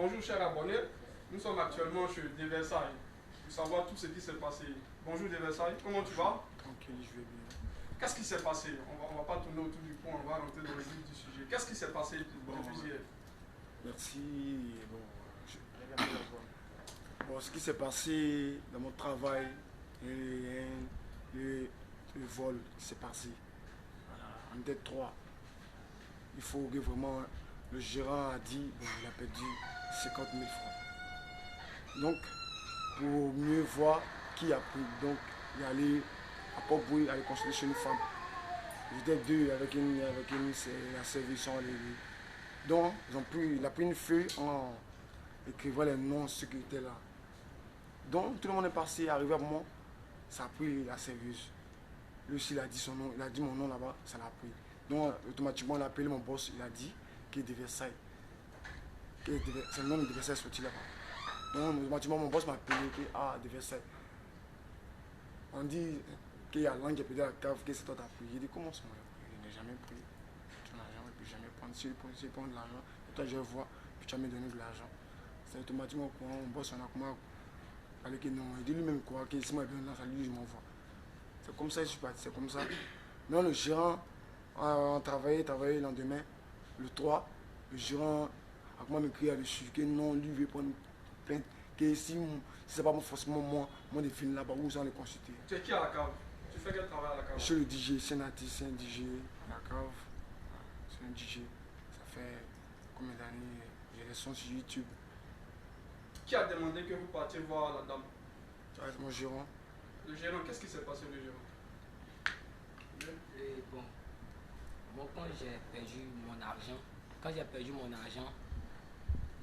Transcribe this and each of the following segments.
Bonjour chers abonnés, nous sommes actuellement chez Deversailles pour savoir tout ce qui s'est passé. Bonjour Deversailles, comment tu vas? Tranquille, je vais bien. Qu'est-ce qui s'est passé? On va pas tourner autour du pot, on va rentrer dans le vif du sujet. Qu'est-ce qui s'est passé depuis hier? Merci. Bon, ce qui s'est passé dans mon travail, le, le vol qui s'est passé. Voilà, on était trois. Il faut que vraiment, le gérant a dit, bon, il a perdu 50 000 francs. Donc, pour mieux voir qui a pris, donc, il est allé à Port-Bouille, aller consulter chez une femme. J'étais deux avec c'est la service. Donc, il a pris une feuille en écrivant les noms de ceux qui étaient là. Donc, tout le monde est passé, arrivé à moi, ça a pris la serveuse. Lui aussi, il a dit son nom, il a dit mon nom là-bas, ça l'a pris. Donc, automatiquement, il a appelé mon boss, il a dit qu'il est de Versailles. C'est le nom de Versailles sorti là-bas. Donc, automatiquement, mon boss m'a appelé, de Versailles. On dit qu'il y a l'angle qui a pété la cave, que c'est toi qui as pris. J'ai dit, comment ça m'a pris? Je n'ai jamais pris. Tu n'as jamais pu jamais prendre. Si je prends de l'argent, et toi je vois, puis tu vas me donner de l'argent. C'est automatiquement au courant, mon boss, on a comment aller que non. Il dit lui-même quoi, que si moi je viens là, ça lui, je m'envoie. C'est comme ça, je suis parti, c'est comme ça. Non, le gérant a travaillé le lendemain, le 3, le gérant a comment m'écrire dessus, que non, lui veut prendre plainte, que si c'est pas forcément moi de films là-bas, où ils ont les consulter. Tu es qui à la cave? Tu fais quel travail à la cave? Je suis le DJ, c'est un artiste, c'est un DJ à la cave. C'est un DJ. Ça fait combien d'années? J'ai les sons sur YouTube. Qui a demandé que vous partiez voir la dame? C'est mon gérant. Le gérant, qu'est-ce qui s'est passé le gérant? Bon, moi quand j'ai perdu mon argent,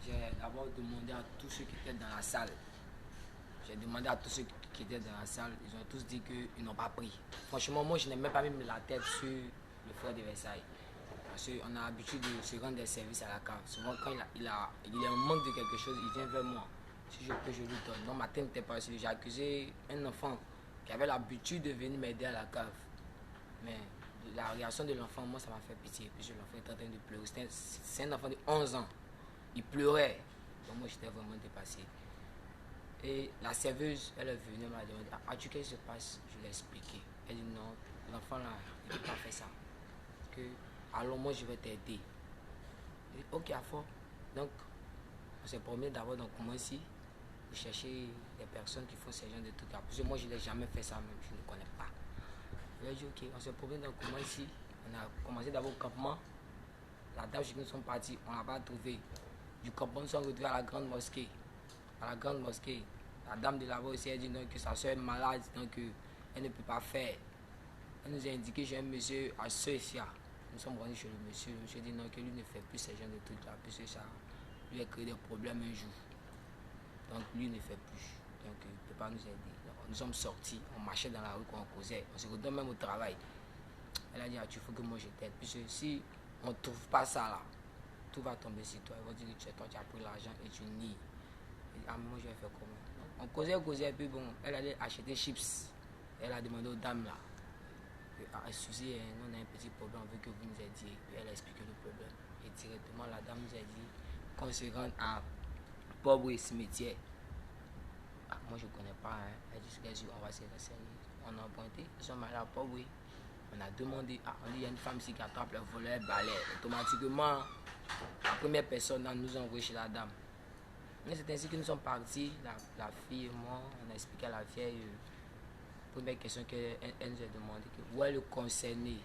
j'ai d'abord demandé à tous ceux qui étaient dans la salle. J'ai demandé à tous ceux qui étaient dans la salle, ils ont tous dit qu'ils n'ont pas pris. Franchement, moi je n'ai même pas mis la tête sur le frère de Versailles. Parce qu'on a l'habitude de se rendre des services à la cave. Souvent quand il a un manque de quelque chose, il vient vers moi. Si je peux, je lui donne. Non, ma tête n'était pas sûre. J'ai accusé un enfant qui avait l'habitude de venir m'aider à la cave. Mais la réaction de l'enfant, moi ça m'a fait pitié. Puis l'enfant était en train de pleurer. C'est un enfant de 11 ans. Il pleurait. Donc moi j'étais vraiment dépassé. Et la serveuse, elle est venue, elle m'a demandé, as-tu qu'est-ce qui se passe? Je lui ai expliqué. Elle dit non, l'enfant là, il ne peut pas faire ça. Alors moi je vais t'aider. Ok, à fond. Donc, on s'est promis d'abord dans comment ici, de chercher des personnes qui font ce genre de trucs. Parce que moi je n'ai jamais fait ça même, je ne connais pas. Je lui ai dit ok, on s'est promis dans comment ici. On a commencé d'abord au campement. La dame chez nous sont partis, on ne l'a pas trouvé. Du campement, nous sommes retrouvés à la grande mosquée. À la grande mosquée, la dame de là-bas aussi a dit donc, que sa soeur est malade, donc elle ne peut pas faire. Elle nous a indiqué j'ai un monsieur à Sophia. Nous sommes rendus chez le monsieur a dit non, que lui ne fait plus ce genre de trucs là, puisque ça lui a créé des problèmes un jour. Donc lui ne fait plus, donc il ne peut pas nous aider. Donc, nous sommes sortis, on marchait dans la rue, on causait, on se retrouve même au travail. Elle a dit tu faut que moi je t'aide, puisque si on ne trouve pas ça là, tout va tomber sur toi. Ils vont dire que toi tu as pris l'argent et tu nies. Ah, moi je vais faire comment? On causait, et puis bon, elle allait acheter chips. Elle a demandé aux dames là, excusez, on a un petit problème, on veut que vous nous aidiez. Puis elle a expliqué le problème. Et directement la dame nous a dit qu'on se rende à Port-Bouille cimetière. Ah, moi je ne connais pas, hein. Elle dit que on va se renseigner. On a pointé, nous sommes allés à Port-Bouille. On a demandé, on dit il y a une femme ici qui attrape le volet, balai. Automatiquement, la première personne nous a envoyé chez la dame. C'est ainsi que nous sommes partis, la fille et moi, on a expliqué à la vieille, première question qu'elle nous a demandé, où est le concerné?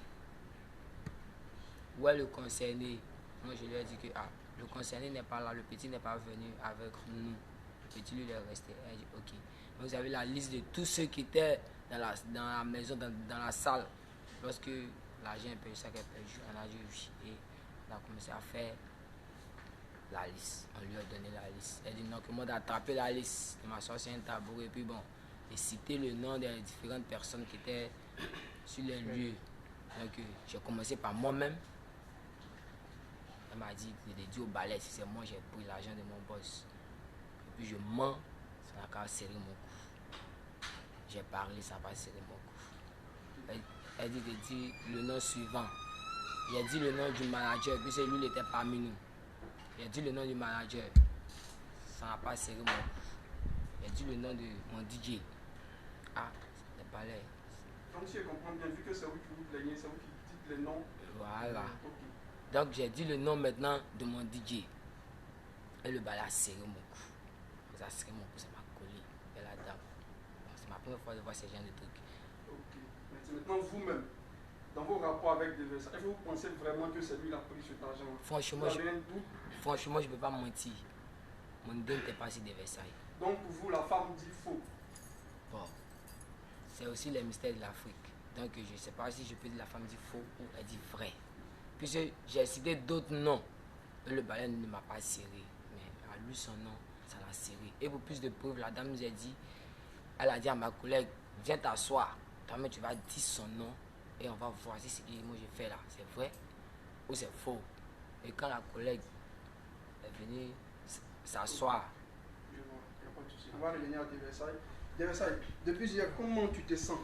Où est le concerné? Moi je lui ai dit que le concerné n'est pas là, le petit n'est pas venu avec nous. Le petit lui il est resté. Elle a dit ok. Vous avez la liste de tous ceux qui étaient dans la maison, dans la salle. Lorsque l'argent est perdu, ça qu'elle perdu, on a dit oui. Et on a commencé à faire la liste. On lui a donné la liste. Elle dit non, que moi d'attraper la liste. Il m'a sorti un tabouret et puis bon, et citer le nom des différentes personnes qui étaient sur les lieux. Donc j'ai commencé par moi-même. Elle m'a dit de dire au balai si c'est moi j'ai pris l'argent de mon boss. Et puis je mens, ça n'a qu'à serrer mon cou. J'ai parlé, ça n'a pas serré mon cou. Elle dit de dire le nom suivant. J'ai dit le nom du manager, puis c'est lui qui était parmi nous. J'ai dit le nom du manager. ça n'a pas serré j'ai dit le nom de mon DJ. Ah, les balais. Donc si je comprends bien, vu que c'est vous qui vous plaignez, c'est vous qui dites les noms. Voilà. Ok. Donc j'ai dit le nom maintenant de mon DJ. Et le balai a serré mon cou. Ça a serré mon cou, ça m'a collé. Et la dame. C'est ma première fois de voir ce genre de truc. Ok. Maintenant vous-même, dans vos rapports avec des Versailles, est-ce que vous pensez vraiment que c'est lui qui a pris cet argent? Franchement, vous avez un doute? Franchement, je ne peux pas mentir. Mon idée n'était pas si de Versailles. Donc pour vous, la femme dit faux. Bon. C'est aussi les mystères de l'Afrique. Donc je ne sais pas si je peux dire la femme dit faux ou elle dit vrai. Puisque j'ai cité d'autres noms. Et le balai ne m'a pas serré. Mais à lui, son nom, ça l'a serré. Et pour plus de preuves, la dame nous a dit, elle a dit à ma collègue, viens t'asseoir. Toi-même, tu vas dire son nom et on va voir si ce que moi j'ai fait là, c'est vrai ou c'est faux. Et quand la collègue est venue s'asseoir, Je vois, il n'y a pas de souci. On va revenir à des Versailles. Des Versailles, depuis hier, comment tu te sens?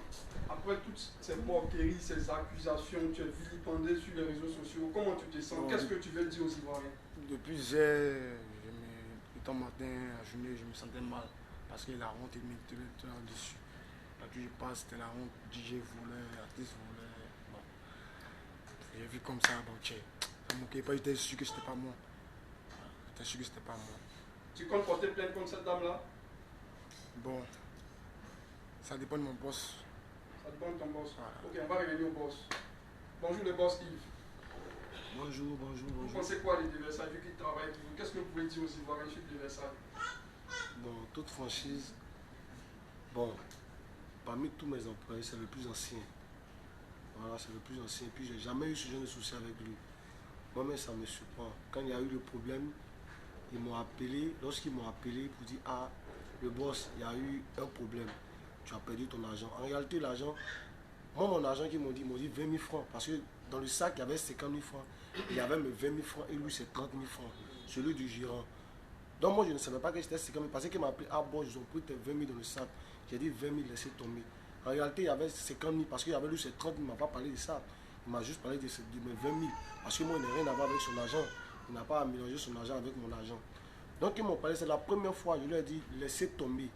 Après toutes ces moqueries, ces accusations, tu es vilipendé sur les réseaux sociaux, comment tu te sens? Qu'est-ce que tu veux dire aux Ivoiriens? Depuis hier, étant matin à journée, je me sentais mal parce que la honte est maintenant dessus. Là que je passe, c'était la honte, DJ volait, artiste volait. Bon. J'ai vu comme ça, donc ça ne moquait pas, j'étais sûr que c'était pas moi. J'étais sûr que c'était pas moi. Tu comptes porter plainte contre cette dame-là? Bon, ça dépend de mon boss. Ça dépend de ton boss. Voilà. Ok, on va revenir au boss. Bonjour le boss Yves. Bonjour. Vous pensez quoi des Versailles vu qu'ils travaillent pour vous? Qu'est-ce que vous pouvez dire aux Ivoiriens sur les Versailles? Bon, toute franchise, bon, parmi tous mes employés, c'est le plus ancien. Voilà, c'est le plus ancien. Puis j'ai jamais eu ce genre de souci avec lui. Moi-même, ça me surprend. Quand il y a eu le problème, ils m'ont appelé. Lorsqu'ils m'ont appelé pour dire, ah, le boss, il y a eu un problème. Tu as perdu ton argent. En réalité, l'argent, moi, mon argent qu'ils m'ont dit 20 000 francs. Parce que dans le sac, il y avait 50 000 francs. Il y avait mes 20 000 francs et lui, c'est 30 000 francs. Celui du gérant. Donc moi, je ne savais pas que c'était 50 000. Parce qu'il m'a appelé, ah bon, ils ont pris tes 20 000 dans le sac. J'ai dit 20 000, laissez tomber. En réalité, il y avait 50 000. Parce qu'il y avait lui, c'est 30 000. Il ne m'a pas parlé de ça. Il m'a juste parlé de mes 20 000. Parce que moi, il n'a rien à voir avec son argent. Il n'a pas à mélanger son argent avec mon argent. Donc ils m'ont parlé, c'est la première fois, je leur ai dit, laissez tomber.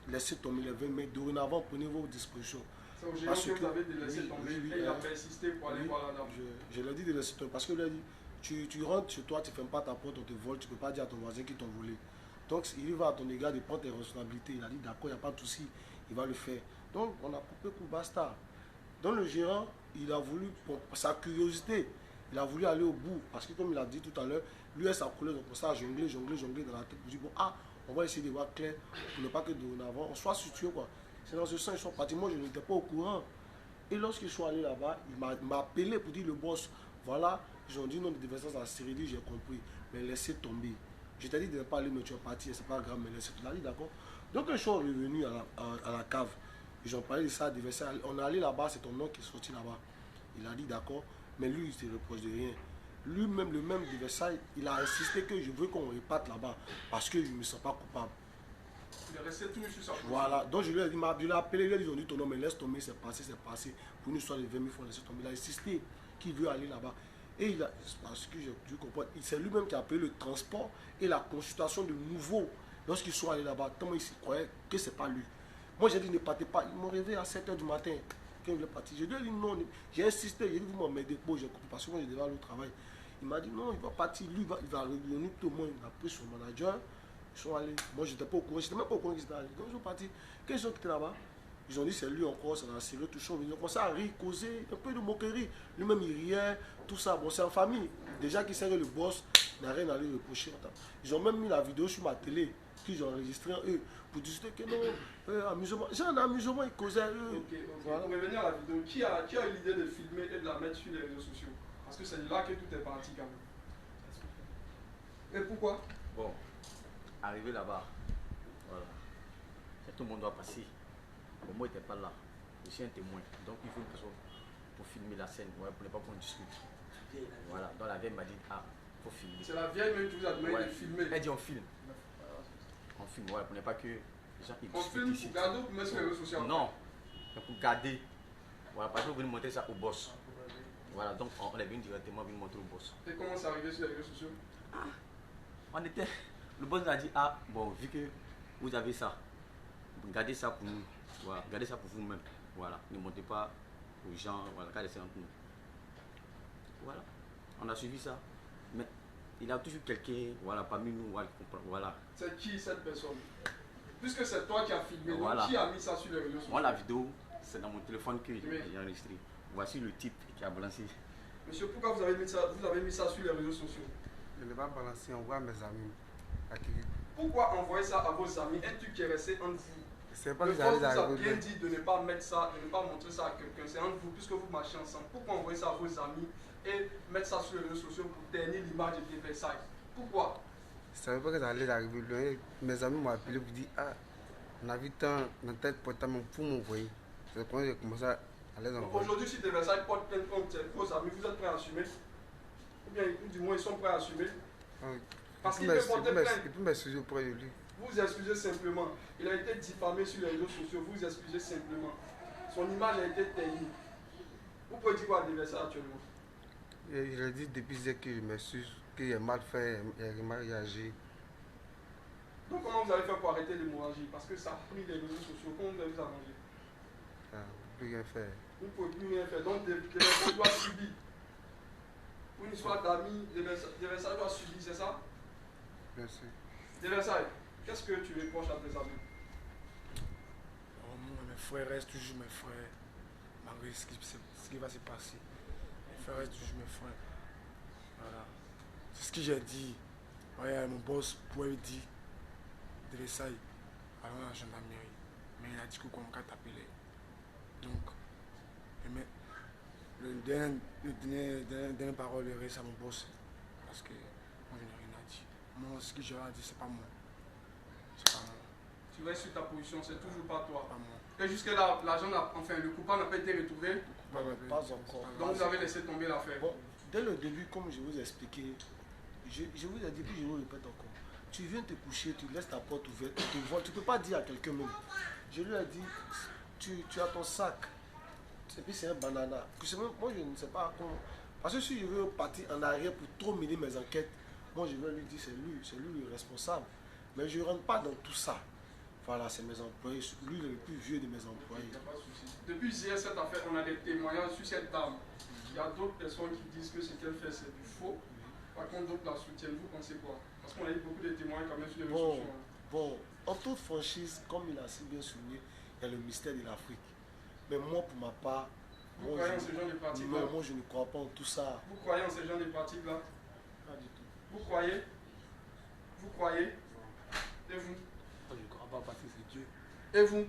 Laissez tomber les 20 000. Mais dorénavant, prenez vos dispositions. C'est au géant que vous avez laissé tomber et il a persisté pour aller voir la dame. Je leur ai dit de laisser tomber parce que je leur ai dit, tu rentres chez toi, tu ne fermes pas ta porte, on te vole, tu ne peux pas dire à ton voisin qu'ils t'ont volé. Donc il va à ton égard de prendre tes responsabilités. Il a dit d'accord, il n'y a pas de souci, il va le faire. Donc on a coupé coup, basta. Donc le gérant, il a voulu, pour sa curiosité, il a voulu aller au bout. Parce que comme il a dit tout à l'heure, lui et sa collègue ont commencé à jongler dans la tête. Pour dire, bon, ah, on va essayer de voir clair pour ne pas que dorénavant on soit situé quoi. C'est dans ce sens, ils sont partis. Moi, je n'étais pas au courant. Et lorsqu'ils sont allés là-bas, il m'a appelé pour dire le boss, voilà, ils ont dit non, de déversation à Syrie, j'ai compris, mais laissez tomber. Je t'ai dit de ne pas aller, mais tu es parti, c'est pas grave, mais laissez tomber. Il a dit d'accord. Donc, ils sont revenus à la cave. Ils ont parlé de ça, de Versailles. On est allé là-bas, c'est ton nom qui est sorti là-bas. Il a dit d'accord, mais lui, il ne se reproche de rien. Lui-même, le même de Versailles, il a insisté que je veux qu'on reparte là-bas parce que je ne me sens pas coupable. Il est resté toujours sur sa position. Voilà, donc je lui ai dit, je l'ai appelé, ils ont dit ton nom, mais laisse tomber, c'est passé. Pour une histoire de 20 000 francs, laisse tomber. Il a insisté qu'il veut aller là-bas. Et il a, parce que j'ai dû comprendre, c'est lui-même qui a payé le transport et la consultation de nouveau lorsqu'ils sont allés là-bas. Tellement il croyait que ce n'est pas lui. Moi j'ai dit ne partez pas, ils m'ont réveillé à 7 h du matin. Quand il est parti, je lui ai dit non, j'ai insisté, j'ai dit vous m'en mettez pas, j'ai compris parce que moi je devais aller au travail. Il m'a dit non, il va partir, lui il va revenir tout le monde, il a pris son manager. Ils sont allés. Moi, je n'étais pas au courant. Je n'étais même pas au courant qu'ils étaient allés. Donc, ils sont partis. Quand ils sont quittés là-bas, ils ont dit c'est lui encore, ça a serré, tout ça. Ils ont commencé à rire, causer, un peu de moquerie. Lui-même, il riait, tout ça. Bon, c'est en famille. Déjà qu'ils savaient le boss, il n'a rien à lui reprocher. Ils ont même mis la vidéo sur ma télé, qu'ils ont enregistré eux, pour dire que non, amusement. J'ai un amusement, ils causaient eux. Ok. Voilà. Pour revenir à la vidéo, qui a eu l'idée de filmer et de la mettre sur les réseaux sociaux? Parce que c'est là que tout est parti quand même. Et pourquoi? Bon. Arrivé là-bas, voilà. Tout le monde doit passer. Bon, moi, il n'était pas là. Je suis un témoin. Donc, il faut une personne pour filmer la scène, ouais, pour ne pas qu'on discute. Voilà. Donc, la vieille m'a dit, ah, il faut filmer. C'est la vieille même qui vous a demandé de filmer. Elle dit, on filme. On filme, voilà, pour ne pas que les gens ils on filme ici. Pour garder ou pour mettre sur les réseaux sociaux? Non, mais pour garder. Voilà, parce que vous venez montrer ça au boss. Voilà, donc on est venu directement venir montrer au boss. Et comment c'est arrivé sur les réseaux sociaux? On était. Le boss nous a dit, ah, bon, vu que vous avez ça, gardez ça pour nous. Voilà, gardez ça pour vous-même. Voilà, ne montez pas aux gens, voilà, gardez ça entre nous. Voilà, on a suivi ça. Mais il y a toujours quelqu'un, voilà, parmi nous, voilà. C'est qui cette personne? Puisque c'est toi qui as filmé, Voilà. donc qui a mis ça sur les réseaux sociaux? Moi, la vidéo, c'est dans mon téléphone que j'ai enregistré. Voici le type qui a balancé. Monsieur, pourquoi vous avez mis ça sur les réseaux sociaux? Je ne l'ai pas balancé, on voit mes amis. Pourquoi envoyer ça à vos amis? Un truc qui est resté entre vous. C'est pas Le que boss vous j'allais a arriver. bien dit de ne pas mettre ça, de ne pas montrer ça à quelqu'un. C'est entre vous, puisque vous marchez ensemble. Pourquoi envoyer ça à vos amis et mettre ça sur les réseaux sociaux pour ternir l'image de Versailles? Pourquoi? Je ne savais pas que ça allait arriver. Mes amis m'ont appelé pour dire ah, on a vu tant dans tel portable pour m'envoyer. C'est quand j'ai commencé à les envoyer. Aujourd'hui, si Versailles porte plainte contre vos amis, vous êtes prêts à assumer? Ou bien, du moins, ils sont prêts à assumer? Parce qu'il peut porter plainte. Il peut m'excuser auprès de lui. Vous excusez simplement. Il a été diffamé sur les réseaux sociaux. Vous excusez simplement. Son image a été ternie. Vous pouvez dire quoi à Versailles actuellement? Et je l'ai dit depuis que je m'excuse, qu'il a mal fait, il a mal réagi. Donc comment vous allez faire pour arrêter l'hémorragie? Parce que ça a pris les réseaux sociaux. Comment vous allez vous arranger? Ah, on ne peut rien faire. Vous ne pouvez plus rien faire. Donc Versailles doit subir. Pour une histoire d'amis, Versailles doit subir, c'est ça? Bien sûr. Versailles, qu'est-ce que tu reproches à tes amis? Oh, moi, mes frères restent toujours mes frères. Malgré ce qui va se passer. Mes frères restent toujours mes frères. Voilà. C'est ce que j'ai dit. Ouais, mon boss pouvait dire de Versailles, allons à la gendarmerie. Mais il a dit qu'on va t'appeler. Donc, mais le dernier parole reste à mon boss. Parce que moi, je n'ai rien à dire. Moi, ce que j'ai à dire, c'est pas moi. C'est pas moi. Tu restes sur ta position, c'est toujours pas toi. Pas moi. Et jusque-là, l'argent enfin, le coupable n'a pas été retrouvé. Pas encore. Donc vous avez laissé tomber l'affaire. Bon, dès le début, comme je vous ai expliqué, je vous ai dit, puis je vous répète encore. Tu viens te coucher, tu laisses ta porte ouverte, tu te voles. Tu ne peux pas dire à quelqu'un même. Je lui ai dit, tu as ton sac. Et puis c'est un banana. Moi, je ne sais pas comment. Parce que si je veux partir en arrière pour trop mener mes enquêtes, moi je vais lui dire, c'est lui le responsable. Mais je ne rentre pas dans tout ça. Voilà, c'est mes employés. Lui, le plus vieux de mes employés. Il n'y a pas de souci. Depuis hier, cette affaire, on a des témoignages sur cette dame. Il y a d'autres personnes qui disent que ce qu'elle fait, c'est du faux. Par contre, d'autres la soutiennent. Vous pensez quoi? Parce qu'on a eu beaucoup de témoins quand même sur les réseaux sociaux. Bon, en toute franchise, comme il a si bien souligné, il y a le mystère de l'Afrique. Mais moi, pour ma part, Vous croyez en ce genre de pratiques-là? moi, je ne crois pas en tout ça. Vous croyez en ce genre de pratiques-là? Pas du tout. Vous croyez? Vous croyez? Et vous? Je ne crois pas parce que c'est Dieu. Et vous?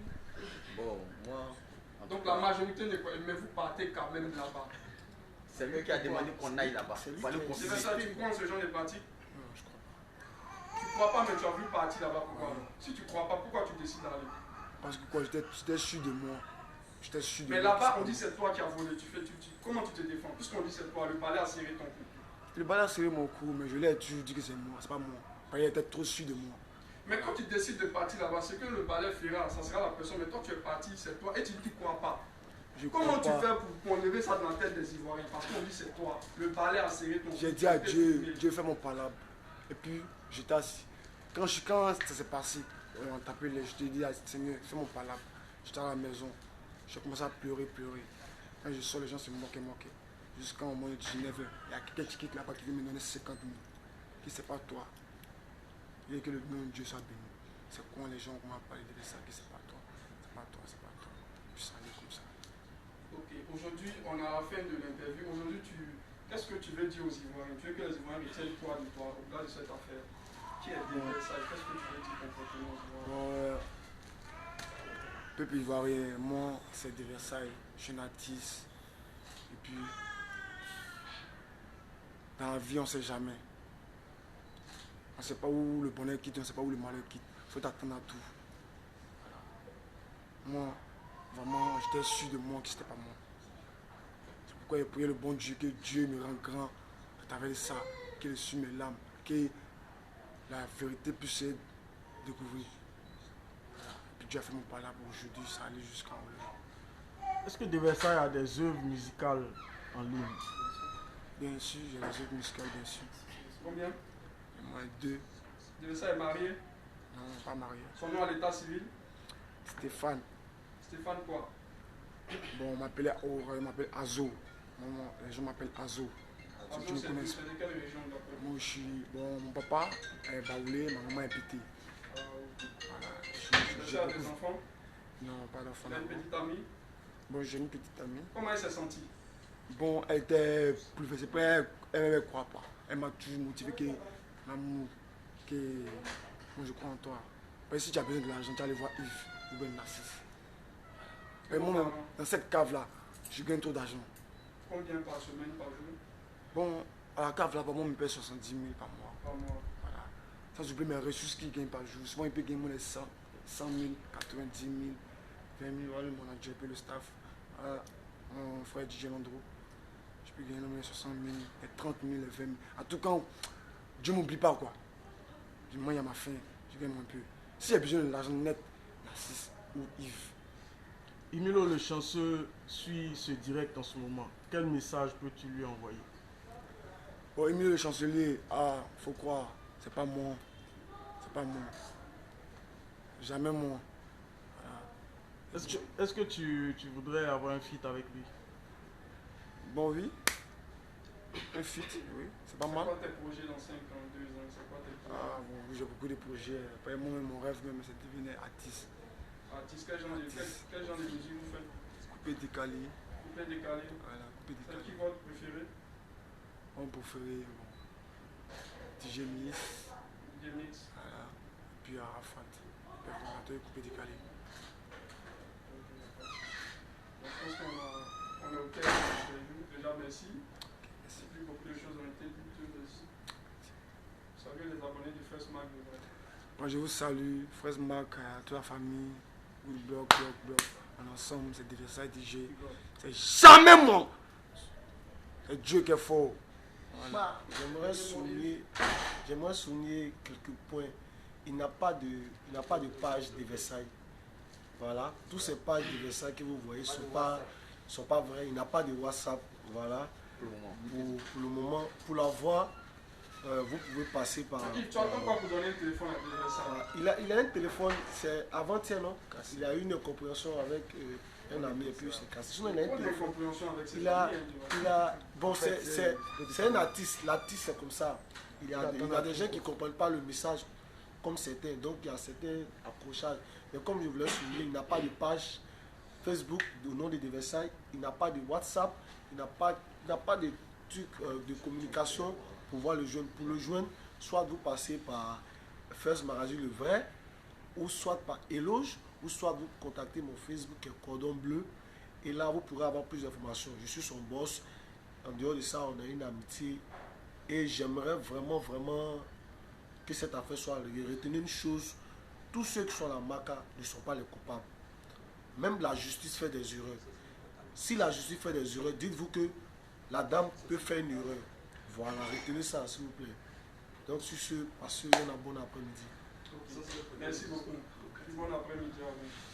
Bon, moi. en tout Donc cas, la majorité ne croit, mais vous partez quand même là-bas. c'est lui qui a demandé qu'on aille là-bas. C'est lui Faut aller qui a- C'est confirmer. ça, tu crois en ce genre de pratiques? Non, je crois pas. Tu crois pas, mais tu as voulu partir là-bas. Pourquoi? Si tu crois pas, pourquoi tu décides d'aller? Parce que quoi, j'étais sûr de moi. J'étais sûr de Mais moi. là-bas, on dit c'est toi qui as volé. Comment tu te défends? Puisqu'on dit c'est toi, le palais a serré ton cou. Le balai a serré mon cou, mais je l'ai toujours dit que c'est moi, c'est pas moi. Parce qu'il était trop sûr de moi. Mais quand tu décides de partir là-bas, c'est que le balai fera, ça sera la personne. Mais toi, tu es parti, c'est toi, et tu ne crois pas. Je Comment crois tu pas. fais pour enlever ça dans la tête des Ivoiriens? Parce qu'on dit c'est toi. Le balai a serré ton cou. J'ai dit à Dieu, Dieu fait mon palabre. Et puis, j'étais assis. Quand ça s'est passé, on tapait les, je t'ai dit, Seigneur, fais mon palabre. J'étais à la maison. J'ai commencé à pleurer. Quand je sors, les gens se moquaient. Jusqu'à un moment, de 19h, il y a quelqu'un qui quitte là-bas qui veut me donner 50 000. Qui c'est pas toi. Il dit que le nom de Dieu soit béni. C'est quand les gens commencent à parler de ça, que c'est pas toi. C'est pas toi. Je suis allé comme ça. Ok, aujourd'hui, on a la fin de l'interview. Aujourd'hui, qu'est-ce que tu veux dire aux Ivoiriens? Tu veux que les Ivoiriens retiennent quoi de toi au-delà de cette affaire? Qui est derrière ça? Qu'est-ce que tu veux dire concrètement aux Ivoiriens? Peuple ivoirien, moi, c'est de Versailles. Je suis un artiste. Et puis, dans la vie, on ne sait jamais. On ne sait pas où le bonheur quitte, on ne sait pas où le malheur quitte. Il faut t'attendre à tout. Voilà. Moi, vraiment, j'étais sûr de moi que ce n'était pas moi. C'est pourquoi j'ai prié le bon Dieu, que Dieu me rende grand à travers ça, qu'il essuie mes larmes, que la vérité puisse être découverte. Voilà. Et puis Dieu a fait mon palabre aujourd'hui, ça allait jusqu'en haut. Est-ce que De Versailles a des œuvres musicales en ligne? Bien sûr, j'ai les autres musicales, bien sûr. Combien? Et moi, deux. Devesa est marié. Non, pas marié. Son nom à l'état civil. Stéphane. Stéphane quoi? Bon, on m'appelle Azo. Les gens m'appellent Azo. Azo, c'est de quelle région d'après? Moi, je suis. Bon, mon papa est baoulé, ma maman est pétée. Voilà. Tu as des enfants? Non, pas d'enfants. Tu as une petite amie? Bon, j'ai une petite amie. Comment elle s'est sentie? Bon, elle était plus facile. Elle ne me croit pas. Elle m'a toujours motivé que l'amour, que moi je crois en toi. Parce que si tu as besoin de l'argent, tu vas aller voir Yves ou Ben Narcisse. Et moi, dans cette cave-là, je gagne trop d'argent. Combien par semaine, par jour? Bon, à la cave là, par mois, on me paye 70 000 par mois. Par mois. Voilà. Ça, j'oublie mes ressources qu'il gagne par jour. Souvent, il peut gagner les 100 000, 90 000, 20 000, voilà, le manager, puis le staff. Voilà, mon frère DJ Landro. Je peux gagner les 60 000, les 30 000, les 20 000. En tout cas, Dieu ne m'oublie pas, quoi. Moi, il y a ma faim, je gagne un peu. Si j'ai besoin de l'argent net, Narcisse ou Yves. Emilio le chanceux suit ce direct en ce moment. Quel message peux-tu lui envoyer? Bon, Emilio le chancelier, faut croire, c'est pas moi. C'est pas moi. Jamais moi. Voilà. Est-ce que tu voudrais avoir un feat avec lui? Bon, oui. Un feat, oui. C'est pas mal. C'est quoi tes projets dans 5 ans, 2 ans? C'est quoi tes projets? Bon, j'ai beaucoup de projets. Après, moi, mon rêve même, c'est de devenir artiste. Artiste, quel genre de musique vous faites? Coupé décalé. Coupé décalé? Voilà, coupé C'est décalé. qui votre préféré? Mon préféré, bon. DJ Mix. DJ Mix. Voilà. Puis Arafat. Perforateur coupé décalé. Je pense qu'on est au terme de l'interview. Déjà, merci. Merci. Plus beaucoup de choses ont été dites. Merci. Salut les abonnés du First Mag. Moi, je vous salue, Fraise Mac, toute la famille, Woodblock, Block, en ensemble, c'est Devesa DJ. C'est jamais moi. C'est Dieu qui est fort. Voilà. J'aimerais souligner quelques points. Il n'a pas de page de Versailles. Voilà. Tous ces pages de Versailles que vous voyez sont pas vraies. Il n'a pas de WhatsApp. Voilà. Pour le moment. Pour l'avoir, vous pouvez passer par. Tu attends pas pour donner le téléphone à Versailles? Il a un téléphone, c'est avant-hier, non? Il a eu une compréhension avec un ami et puis c'est cassé. Sinon, il a un téléphone. Bon, c'est un artiste. L'artiste, c'est comme ça. Il y a des gens qui ne comprennent pas le message comme certains. Donc, il y a certains accrochages. Mais comme je voulais souligner, il n'a pas de page Facebook au nom de Versailles. Il n'a pas de WhatsApp. Il n'a pas de truc de communication pour voir le jeune. Pour le joindre, soit vous passez par First Magazine Le Vrai, ou soit par Éloge, ou soit vous contactez mon Facebook qui est Cordon Bleu, et là vous pourrez avoir plus d'informations. Je suis son boss. En dehors de ça, on a une amitié, et j'aimerais vraiment que cette affaire soit réglée. Retenez une chose, tous ceux qui sont à la Maca ne sont pas les coupables. Même la justice fait des erreurs. Si la justice fait des erreurs, dites-vous que la dame peut faire une erreur. Voilà, retenez ça s'il vous plaît. Donc sur ce, passez un bon après-midi. Merci beaucoup. Bon après-midi à vous.